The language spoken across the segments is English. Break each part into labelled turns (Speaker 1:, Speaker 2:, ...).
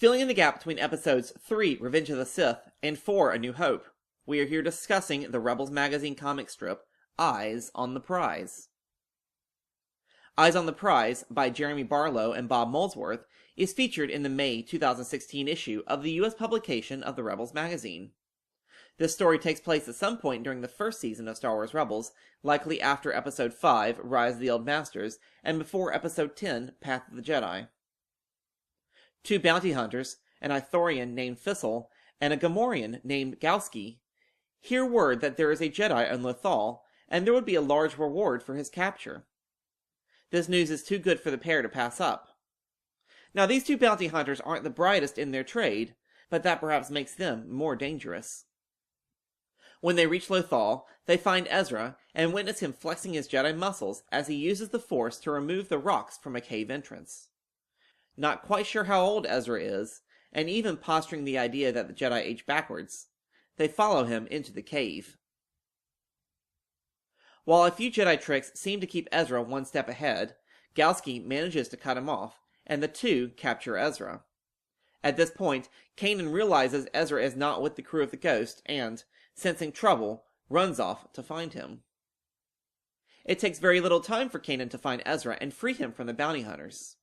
Speaker 1: Filling in the gap between episodes 3, Revenge of the Sith, and 4, A New Hope, we are here discussing the Rebels magazine comic strip, Eyes on the Prize. Eyes on the Prize, by Jeremy Barlow and Bob Molesworth, is featured in the May 2016 issue of the US publication of the Rebels magazine. This story takes place at some point during the first season of Star Wars Rebels, likely after Episode 5, Rise of the Old Masters, and before Episode 10, Path of the Jedi. Two bounty hunters, an Ithorian named Fissel, and a Gamorrean named Galski, hear word that there is a Jedi on Lothal, and there would be a large reward for his capture. This news is too good for the pair to pass up. Now, these two bounty hunters aren't the brightest in their trade, but that perhaps makes them more dangerous. When they reach Lothal, they find Ezra and witness him flexing his Jedi muscles as he uses the Force to remove the rocks from a cave entrance. Not quite sure how old Ezra is, and even posturing the idea that the Jedi age backwards, they follow him into the cave. While a few Jedi tricks seem to keep Ezra one step ahead, Galski manages to cut him off, and the two capture Ezra. At this point, Kanan realizes Ezra is not with the crew of the Ghost and, sensing trouble, runs off to find him. It takes very little time for Kanan to find Ezra and free him from the bounty hunters.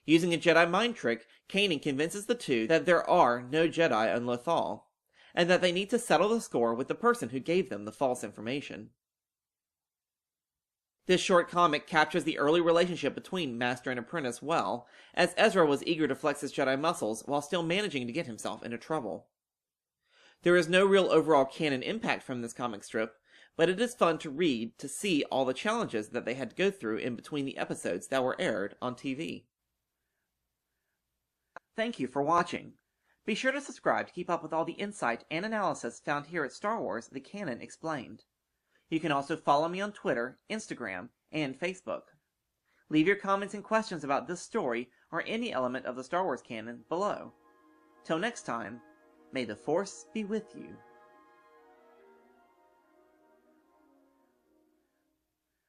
Speaker 1: Using a Jedi mind trick, Kanan convinces the two that there are no Jedi on Lothal, and that they need to settle the score with the person who gave them the false information. This short comic captures the early relationship between Master and Apprentice well, as Ezra was eager to flex his Jedi muscles while still managing to get himself into trouble. There is no real overall canon impact from this comic strip, but it is fun to read to see all the challenges that they had to go through in between the episodes that were aired on TV. Thank you for watching. Be sure to subscribe to keep up with all the insight and analysis found here at Star Wars: The Canon Explained. You can also follow me on Twitter, Instagram, and Facebook. Leave your comments and questions about this story or any element of the Star Wars canon below. Till next time, may the Force be with you.